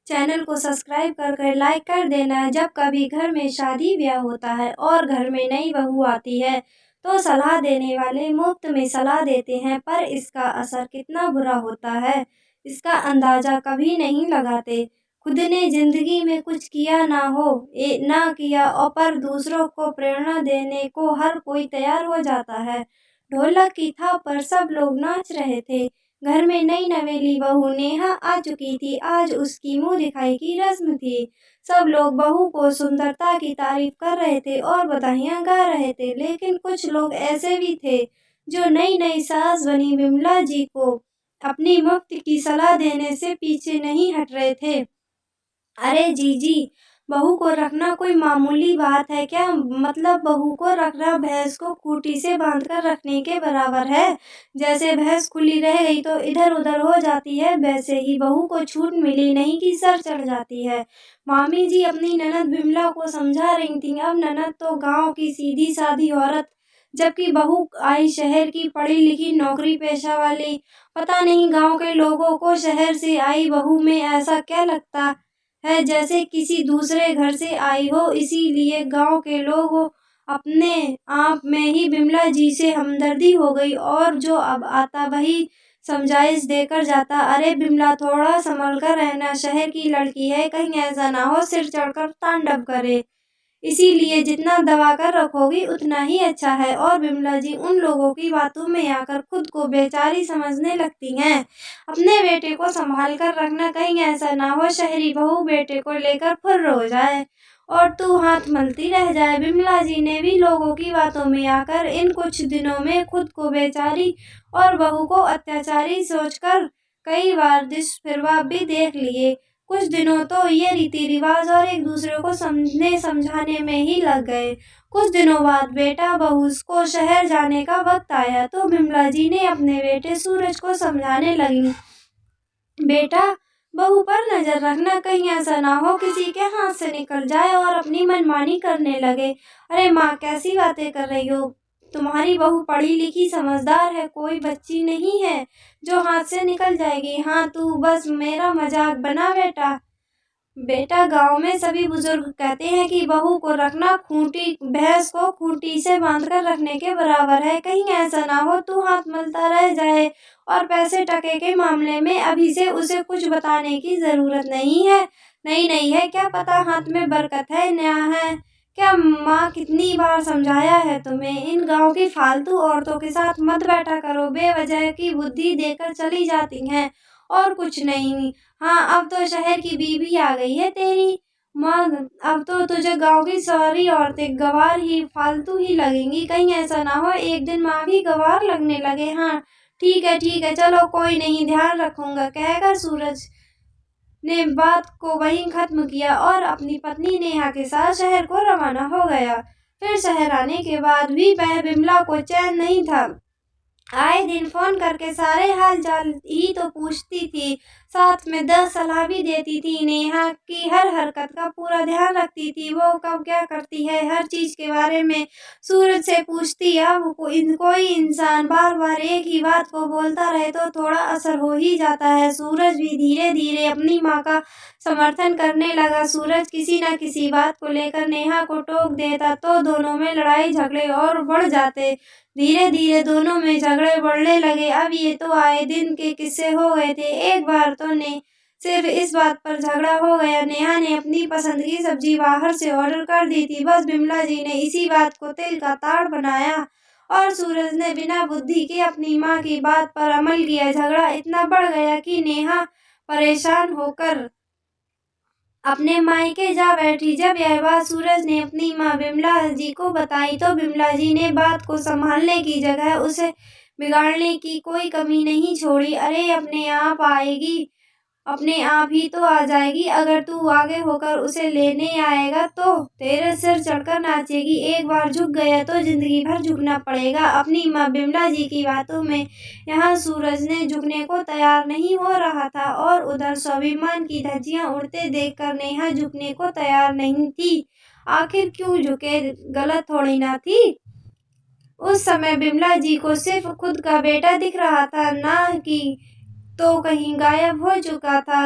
Channel को subscribe कर like कर देना। जब कभी घर में शादी ब्याह होता है और घर में नई बहू आती है तो सलाह देने वाले मुफ्त में सलाह देते हैं, पर इसका असर कितना बुरा होता है इसका अंदाजा कभी नहीं लगाते। खुद ने जिंदगी में कुछ किया ना हो ना किया और पर दूसरों को प्रेरणा देने को हर कोई तैयार हो जाता है। ढोलक की थाप पर सब लोग नाच रहे थे। घर में नई नवेली बहू नेहा आ चुकी थी। आज उसकी मुंह दिखाई की रस्म थी। सब लोग बहू को सुंदरता की तारीफ कर रहे थे और बधाइयां गा रहे थे, लेकिन कुछ लोग ऐसे भी थे जो नई नई सास बनी विमला जी को अपनी मुफ्त की सलाह देने से पीछे नहीं हट रहे थे। अरे जीजी, बहू को रखना कोई मामूली बात है क्या? मतलब बहू को रखना भैंस को खूंटी से बांधकर रखने के बराबर है। जैसे भैंस खुली रह गई तो इधर उधर हो जाती है, वैसे ही बहू को छूट मिली नहीं कि सर चढ़ जाती है। मामी जी अपनी ननद बिमला को समझा रही थी। अब ननद तो गांव की सीधी सादी औरत, जबकि बहू आई शहर की पढ़ी लिखी नौकरी पेशा वाली। पता नहीं गांव के लोगों को शहर से आई बहू में ऐसा क्या लगता है जैसे किसी दूसरे घर से आई हो। इसीलिए गांव के लोग अपने आप में ही बिमला जी से हमदर्दी हो गई और जो अब आता वही समझाइश देकर जाता। अरे बिमला, थोड़ा संभल कर रहना, शहर की लड़की है, कहीं ऐसा ना हो सिर चढ़कर तांडव करे। इसीलिए जितना दबा कर रखोगी उतना ही अच्छा है। और बिमला जी उन लोगों की बातों में आकर खुद को बेचारी समझने लगती हैं। अपने बेटे को संभाल कर रखना, कहीं ऐसा ना हो शहरी बहू बेटे को लेकर फुर्र हो जाए और तू हाथ मलती रह जाए। बिमला जी ने भी लोगों की बातों में आकर इन कुछ दिनों में खुद को बेचारी और बहू को अत्याचारी सोचकर कई बार दुष्प्रभाव भी देख लिए। कुछ दिनों तो ये रीति रिवाज और एक दूसरे को समझने समझाने में ही लग गए। कुछ दिनों बाद बेटा बहू को शहर जाने का वक्त आया तो बिमला जी ने अपने बेटे सूरज को समझाने लगी, बेटा बहू पर नजर रखना, कहीं ऐसा ना हो किसी के हाथ से निकल जाए और अपनी मनमानी करने लगे। अरे माँ, कैसी बातें कर रही हो? तुम्हारी बहू पढ़ी लिखी समझदार है, कोई बच्ची नहीं है जो हाथ से निकल जाएगी। हाँ, तू बस मेरा मजाक बना बेटा। बेटा, गांव में सभी बुजुर्ग कहते हैं कि बहू को रखना खूंटी भैंस को खूंटी से बांधकर रखने के बराबर है। कहीं ऐसा ना हो तू हाथ मलता रह जाए। और पैसे टके के मामले में अभी से उसे कुछ बताने की जरूरत नहीं है। नहीं है, क्या पता हाथ में बरकत है, न्याय है क्या? माँ, कितनी बार समझाया है तुम्हें, इन गांव की फालतू औरतों के साथ मत बैठा करो, बेवजह की बुद्धि देकर चली जाती हैं और कुछ नहीं। हाँ, अब तो शहर की बीवी आ गई है तेरी माँ। अब तो तुझे गांव की सारी औरतें गंवार ही फालतू ही लगेंगी। कहीं ऐसा ना हो एक दिन माँ भी गंवार लगने लगे। हाँ ठीक है, चलो कोई नहीं, ध्यान रखूंगा, कहकर सूरज ने बात को वहीं खत्म किया और अपनी पत्नी नेहा के साथ शहर को रवाना हो गया। फिर शहर आने के बाद भी वह बिमला को चैन नहीं था। आए दिन फोन करके सारे हाल चाल ही तो पूछती थी, साथ में 10 सलाह भी देती थी। नेहा की हर हरकत का पूरा ध्यान रखती थी, वो कब क्या करती है हर चीज के बारे में सूरज से पूछती। अब कोई इंसान बार बार एक ही बात को बोलता रहे तो थोड़ा असर हो ही जाता है। सूरज भी धीरे धीरे अपनी माँ का समर्थन करने लगा। सूरज किसी न किसी बात को लेकर नेहा को टोक देता तो दोनों में लड़ाई झगड़े और बढ़ जाते। धीरे धीरे दोनों में झगड़े बढ़ने लगे। अब ये तो आए दिन के किस्से हो गए थे। एक बार तो ने सिर्फ इस बात पर झगड़ा हो गया, नेहा ने अपनी पसंद की सब्जी बाहर से ऑर्डर कर दी थी। बस बिमला जी ने इसी बात को तिल का ताड़ बनाया और सूरज ने बिना बुद्धि के अपनी माँ की बात पर अमल किया। झगड़ा इतना बढ़ गया कि नेहा परेशान होकर अपने मायके जा बैठी। जब यह बात सूरज ने अपनी माँ बिमला जी को बताई तो बिमला जी ने बात को संभालने की जगह उसे बिगाड़ने की कोई कमी नहीं छोड़ी। अरे अपने आप आएगी, अपने आप ही तो आ जाएगी। अगर तू आगे होकर उसे लेने आएगा तो तेरे सिर चढ़कर नाचेगी। एक बार झुक गया तो जिंदगी भर झुकना पड़ेगा। अपनी माँ बिमला जी की बातों में यहाँ सूरज ने झुकने को तैयार नहीं हो रहा था और उधर स्वाभिमान की धज्जियां उड़ते देखकर नेहा झुकने को तैयार नहीं थी। आखिर क्यों झुके, गलत थोड़ी ना थी। उस समय बिमला जी को सिर्फ खुद का बेटा दिख रहा था, ना कि तो कहीं गायब हो चुका था।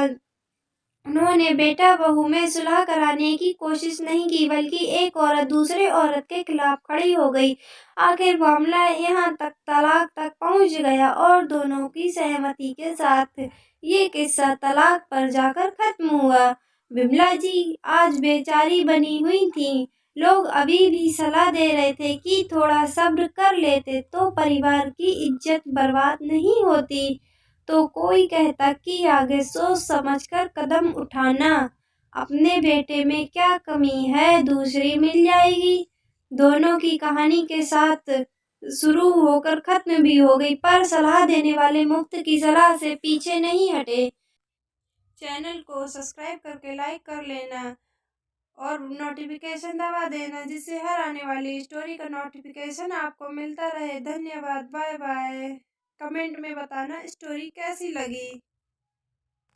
उन्होंने बेटा बहू में सुलह कराने की कोशिश नहीं की, बल्कि एक औरत दूसरे औरत के खिलाफ खड़ी हो गई। आखिर मामला यहाँ तक तलाक तक पहुँच गया और दोनों की सहमति के साथ ये किस्सा तलाक पर जाकर खत्म हुआ। विमला जी आज बेचारी बनी हुई थीं। लोग अभी भी सलाह दे रहे थे कि थोड़ा सब्र कर लेते तो परिवार की इज्जत बर्बाद नहीं होती। तो कोई कहता कि आगे सोच समझकर कदम उठाना। अपने बेटे में क्या कमी है, दूसरी मिल जाएगी। दोनों की कहानी के साथ शुरू होकर खत्म भी हो गई, पर सलाह देने वाले मुफ्त की सलाह से पीछे नहीं हटे। चैनल को सब्सक्राइब करके लाइक कर लेना और नोटिफिकेशन दबा देना, जिससे हर आने वाली स्टोरी का नोटिफिकेशन आपको मिलता रहे। धन्यवाद, बाय बाय। कमेंट में बताना स्टोरी कैसी लगी।